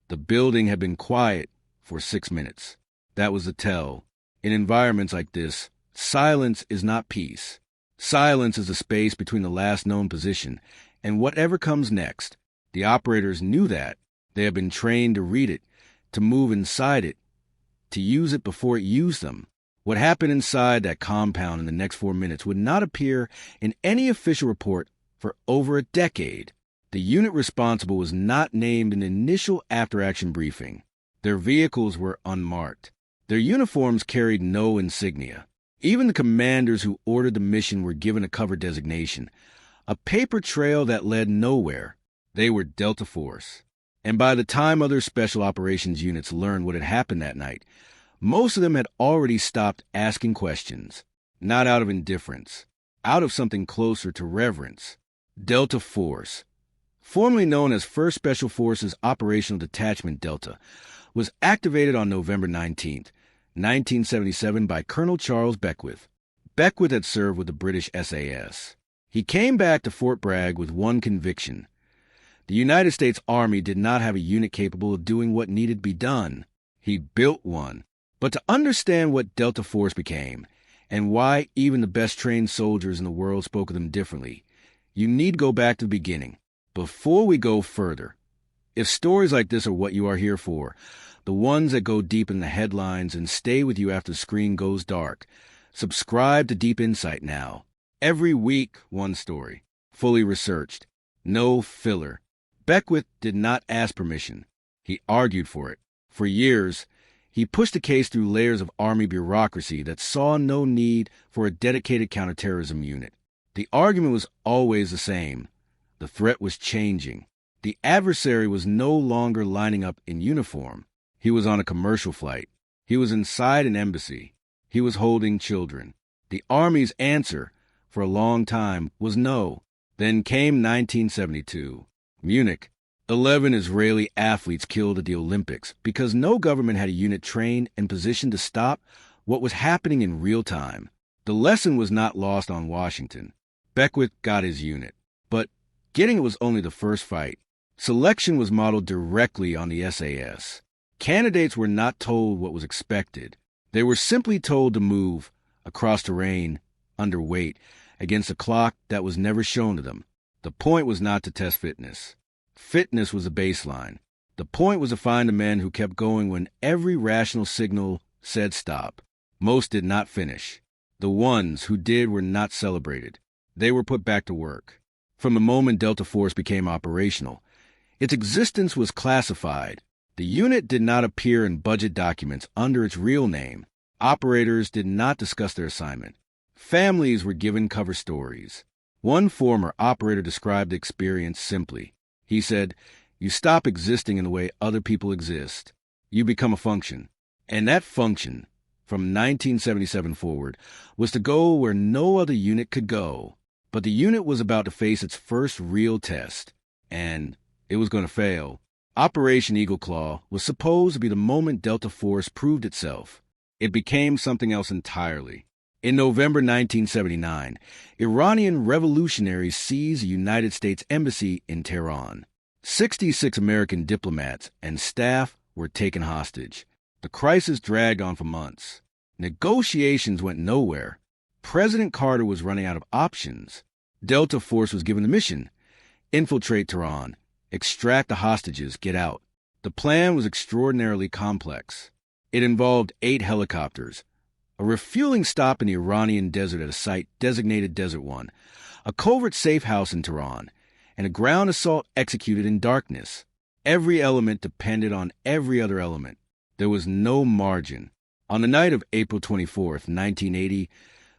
The building had been quiet for 6 minutes. That was the tell. In environments like this, silence is not peace. Silence is the space between the last known position and whatever comes next. The operators knew that. They had been trained to read it, to move inside it, to use it before it used them. What happened inside that compound in the next 4 minutes would not appear in any official report for over a decade. The unit responsible was not named in the initial after-action briefing. Their vehicles were unmarked. Their uniforms carried no insignia. Even the commanders who ordered the mission were given a cover designation, a paper trail that led nowhere. They were Delta Force. And by the time other special operations units learned what had happened that night, most of them had already stopped asking questions, not out of indifference, out of something closer to reverence. Delta Force, formerly known as 1st Special Forces Operational Detachment-Delta, was activated on November 19, 1977 by Colonel Charles Beckwith. Beckwith had served with the British SAS. He came back to Fort Bragg with one conviction. The United States Army did not have a unit capable of doing what needed to be done. He built one. But to understand what Delta Force became, and why even the best-trained soldiers in the world spoke of them differently, you need go back to the beginning. Before we go further, if stories like this are what you are here for, the ones that go deep in the headlines and stay with you after the screen goes dark, subscribe to Deep Insight now. Every week, one story, fully researched, no filler. Beckwith did not ask permission. He argued for it. For years, he pushed the case through layers of Army bureaucracy that saw no need for a dedicated counterterrorism unit. The argument was always the same. The threat was changing. The adversary was no longer lining up in uniform. He was on a commercial flight. He was inside an embassy. He was holding children. The Army's answer, for a long time, was no. Then came 1972. Munich. 11 Israeli athletes killed at the Olympics because no government had a unit trained and positioned to stop what was happening in real time. The lesson was not lost on Washington. Beckwith got his unit. But getting it was only the first fight. Selection was modeled directly on the SAS. Candidates were not told what was expected. They were simply told to move across terrain, underweight, against a clock that was never shown to them. The point was not to test fitness. Fitness was the baseline. The point was to find the men who kept going when every rational signal said stop. Most did not finish. The ones who did were not celebrated. They were put back to work. From the moment Delta Force became operational, its existence was classified. The unit did not appear in budget documents under its real name. Operators did not discuss their assignment. Families were given cover stories. One former operator described the experience simply. He said, "You stop existing in the way other people exist. You become a function." And that function, from 1977 forward, was to go where no other unit could go. But the unit was about to face its first real test, and it was going to fail. Operation Eagle Claw was supposed to be the moment Delta Force proved itself. It became something else entirely. In November 1979, Iranian revolutionaries seized the United States Embassy in Tehran. 66 American diplomats and staff were taken hostage. The crisis dragged on for months. Negotiations went nowhere. President Carter was running out of options. Delta Force was given the mission: infiltrate Tehran, extract the hostages, get out. The plan was extraordinarily complex. It involved 8 helicopters, a refueling stop in the Iranian desert at a site designated Desert One, a covert safe house in Tehran, and a ground assault executed in darkness. Every element depended on every other element. There was no margin. On the night of April 24th, 1980,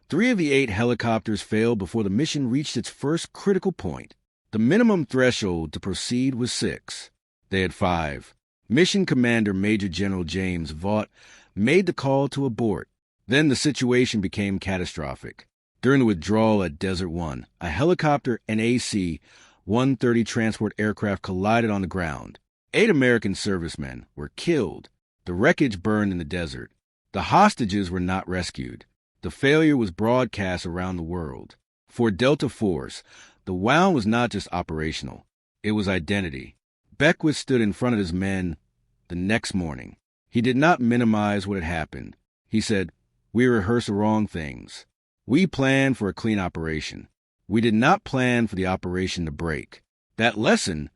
3 of the 8 helicopters failed before the mission reached its first critical point. The minimum threshold to proceed was 6. They had 5. Mission Commander Major General James Vaught made the call to abort. Then the situation became catastrophic. During the withdrawal at Desert One, a helicopter and AC-130 transport aircraft collided on the ground. 8 American servicemen were killed. The wreckage burned in the desert. The hostages were not rescued. The failure was broadcast around the world. For Delta Force, the wound was not just operational. It was identity. Beckwith stood in front of his men the next morning. He did not minimize what had happened. He said, "We rehearsed the wrong things. We planned for a clean operation. We did not plan for the operation to break." That lesson,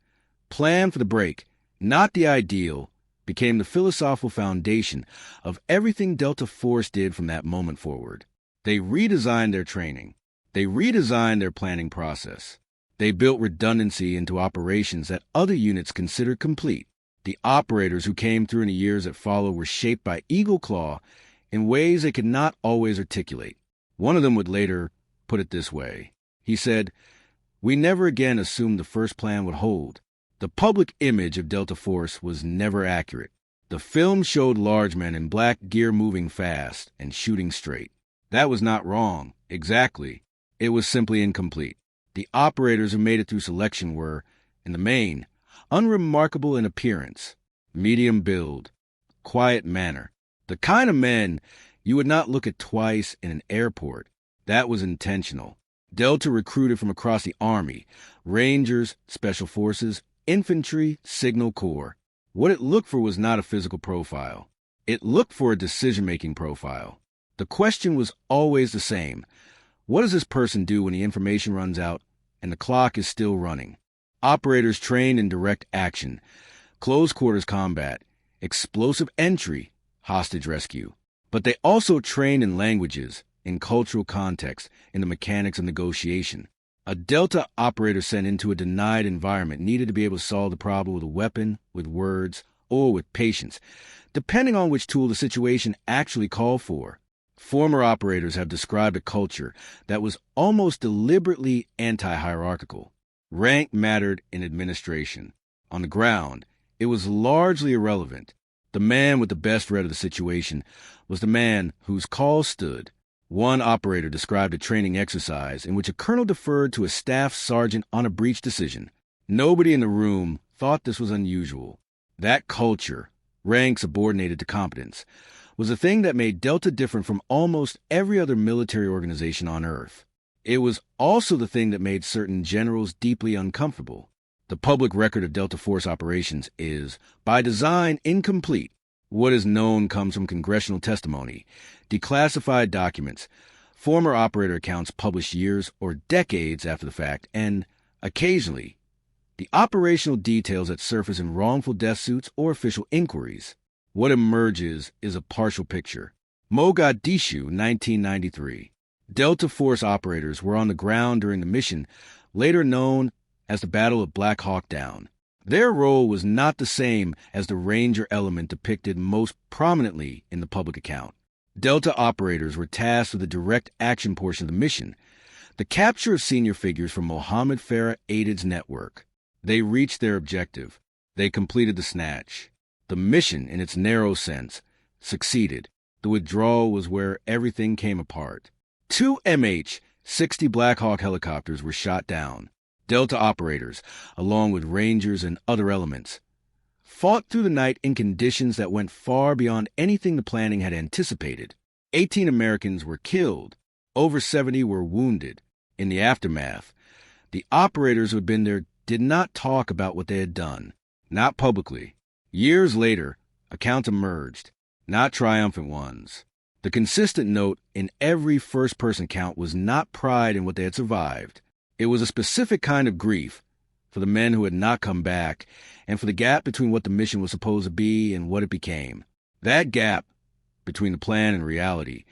plan for the break, not the ideal, became the philosophical foundation of everything Delta Force did from that moment forward. They redesigned their training. They redesigned their planning process. They built redundancy into operations that other units considered complete. The operators who came through in the years that followed were shaped by Eagle Claw in ways they could not always articulate. One of them would later put it this way. He said, "We never again assumed the first plan would hold. The public image of Delta Force was never accurate. The film showed large men in black gear moving fast and shooting straight. That was not wrong, exactly. It was simply incomplete. The operators who made it through selection were, in the main, unremarkable in appearance, medium build, quiet manner. The kind of men you would not look at twice in an airport. That was intentional. Delta recruited from across the Army, Rangers, Special Forces, Infantry, Signal Corps. What it looked for was not a physical profile. It looked for a decision-making profile. The question was always the same. What does this person do when the information runs out and the clock is still running? Operators trained in direct action, close quarters combat, explosive entry, hostage rescue. But they also trained in languages, in cultural context, in the mechanics of negotiation. A Delta operator sent into a denied environment needed to be able to solve the problem with a weapon, with words, or with patience, depending on which tool the situation actually called for. Former operators have described a culture that was almost deliberately anti-hierarchical. Rank mattered in administration. On the ground, it was largely irrelevant. The man with the best read of the situation was the man whose call stood. One operator described a training exercise in which a colonel deferred to a staff sergeant on a breach decision. Nobody in the room thought this was unusual. That culture, rank subordinated to competence, was a thing that made Delta different from almost every other military organization on Earth. It was also the thing that made certain generals deeply uncomfortable. The public record of Delta Force operations is, by design, incomplete. What is known comes from congressional testimony, declassified documents, former operator accounts published years or decades after the fact, and, occasionally, the operational details that surface in wrongful death suits or official inquiries. What emerges is a partial picture. Mogadishu, 1993. Delta Force operators were on the ground during the mission, later known as the Battle of Black Hawk Down. Their role was not the same as the Ranger element depicted most prominently in the public account. Delta operators were tasked with the direct action portion of the mission, the capture of senior figures from Mohammed Farah-aided's network. They reached their objective. They completed the snatch. The mission, in its narrow sense, succeeded. The withdrawal was where everything came apart. 2 MH-60 Black Hawk helicopters were shot down. Delta operators, along with Rangers and other elements, fought through the night in conditions that went far beyond anything the planning had anticipated. 18 Americans were killed. Over 70 were wounded. In the aftermath, the operators who had been there did not talk about what they had done, not publicly. Years later, accounts emerged, not triumphant ones. The consistent note in every first-person account was not pride in what they had survived. It was a specific kind of grief for the men who had not come back and for the gap between what the mission was supposed to be and what it became. That gap between the plan and reality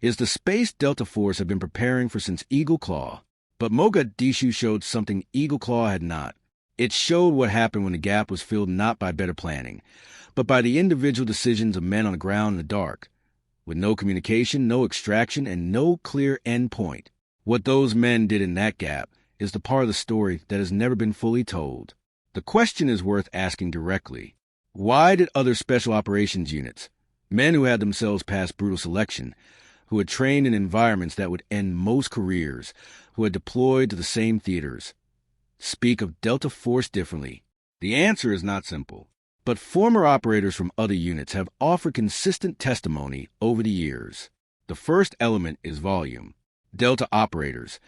is the space Delta Force had been preparing for since Eagle Claw. But Mogadishu showed something Eagle Claw had not. It showed what happened when the gap was filled not by better planning, but by the individual decisions of men on the ground in the dark, with no communication, no extraction, and no clear end point. What those men did in that gap is the part of the story that has never been fully told. The question is worth asking directly. Why did other special operations units, men who had themselves passed brutal selection, who had trained in environments that would end most careers, who had deployed to the same theaters, speak of Delta Force differently? The answer is not simple, but former operators from other units have offered consistent testimony over the years. The first element is volume. Delta operators,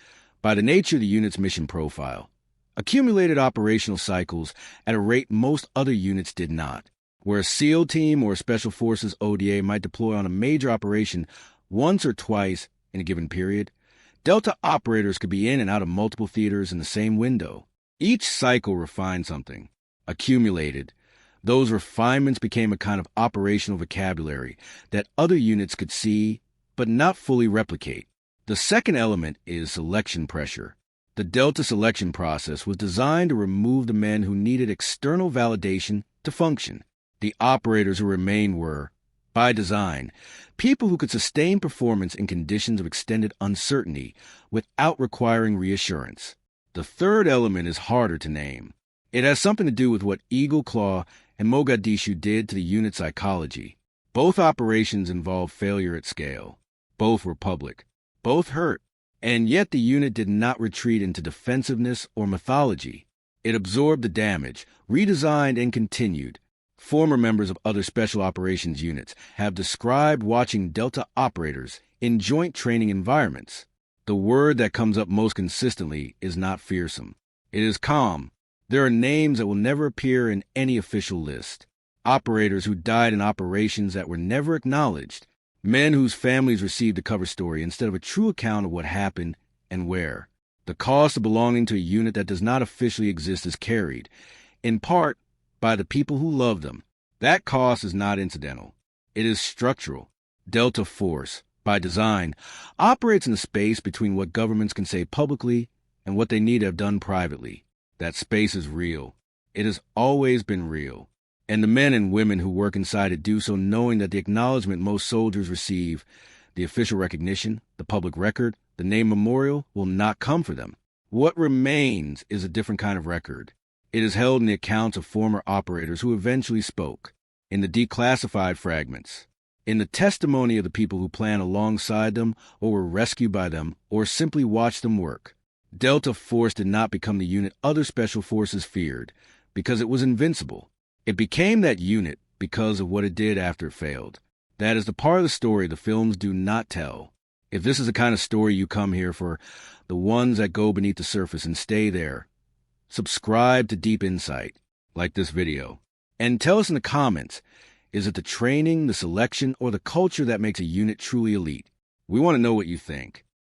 by the nature of the unit's mission profile, accumulated operational cycles at a rate most other units did not. Where a SEAL team or a Special Forces ODA might deploy on a major operation once or twice in a given period, Delta operators could be in and out of multiple theaters in the same window. Each cycle refined something, accumulated. Those refinements became a kind of operational vocabulary that other units could see but not fully replicate. The second element is selection pressure. The Delta selection process was designed to remove the men who needed external validation to function. The operators who remained were, by design, people who could sustain performance in conditions of extended uncertainty without requiring reassurance. The third element is harder to name. It has something to do with what Eagle Claw and Mogadishu did to the unit's psychology. Both operations involved failure at scale. Both were public. Both hurt. And yet the unit did not retreat into defensiveness or mythology. It absorbed the damage, redesigned, and continued. Former members of other special operations units have described watching Delta operators in joint training environments. The word that comes up most consistently is not fearsome. It is calm. There are names that will never appear in any official list. Operators who died in operations that were never acknowledged. Men whose families received a cover story instead of a true account of what happened and where. The cost of belonging to a unit that does not officially exist is carried, in part, by the people who love them. That cost is not incidental. It is structural. Delta Force, by design, operates in the space between what governments can say publicly and what they need to have done privately. That space is real. It has always been real. And the men and women who work inside it do so knowing that the acknowledgement most soldiers receive, the official recognition, the public record, the name memorial, will not come for them. What remains is a different kind of record. It is held in the accounts of former operators who eventually spoke, in the declassified fragments, in the testimony of the people who planned alongside them or were rescued by them or simply watched them work. Delta Force did not become the unit other special forces feared because it was invincible. It became that unit because of what it did after it failed. That is the part of the story the films do not tell. If this is the kind of story you come here for, the ones that go beneath the surface and stay there, subscribe to Deep Insight, like this video, and tell us in the comments, is it the training, the selection, or the culture that makes a unit truly elite? We want to know what you think.